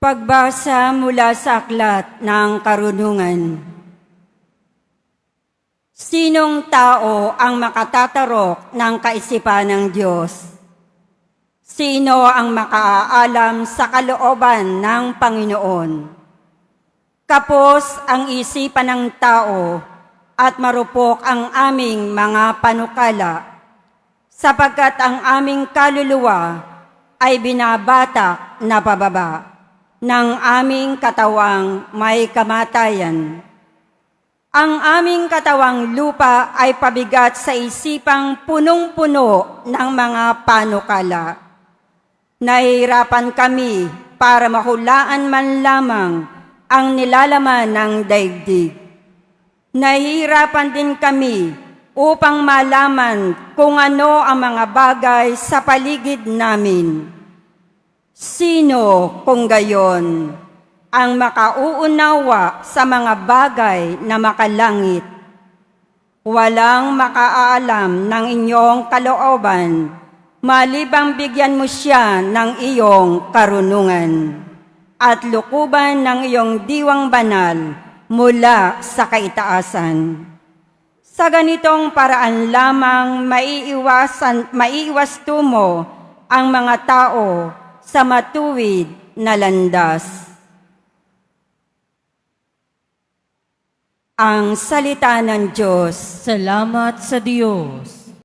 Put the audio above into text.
Pagbasa mula sa aklat ng karunungan. Sinong tao ang makatatarok ng kaisipan ng Diyos? Sino ang makaalam sa kalooban ng Panginoon? Kapos ang isipan ng tao at marupok ang aming mga panukala, sapagkat ang aming kaluluwa ay binabatak na pababa ng aming katawang may kamatayan. Ang aming katawang lupa ay pabigat sa isipang punong-puno ng mga panukala. Nahihirapan kami para mahulaan man lamang ang nilalaman ng daigdig. Nahihirapan din kami upang malaman kung ano ang mga bagay sa paligid namin. Sino kung gayon ang makauunawa sa mga bagay na makalangit? Walang makaalam ng inyong kalooban, malibang bigyan mo siya ng iyong karunungan at lukuban ng iyong diwang banal mula sa kaitaasan. Sa ganitong paraan lamang maiiwas tumo ang mga tao sa matuwid na landas. Ang salita ng Diyos. Salamat sa Diyos.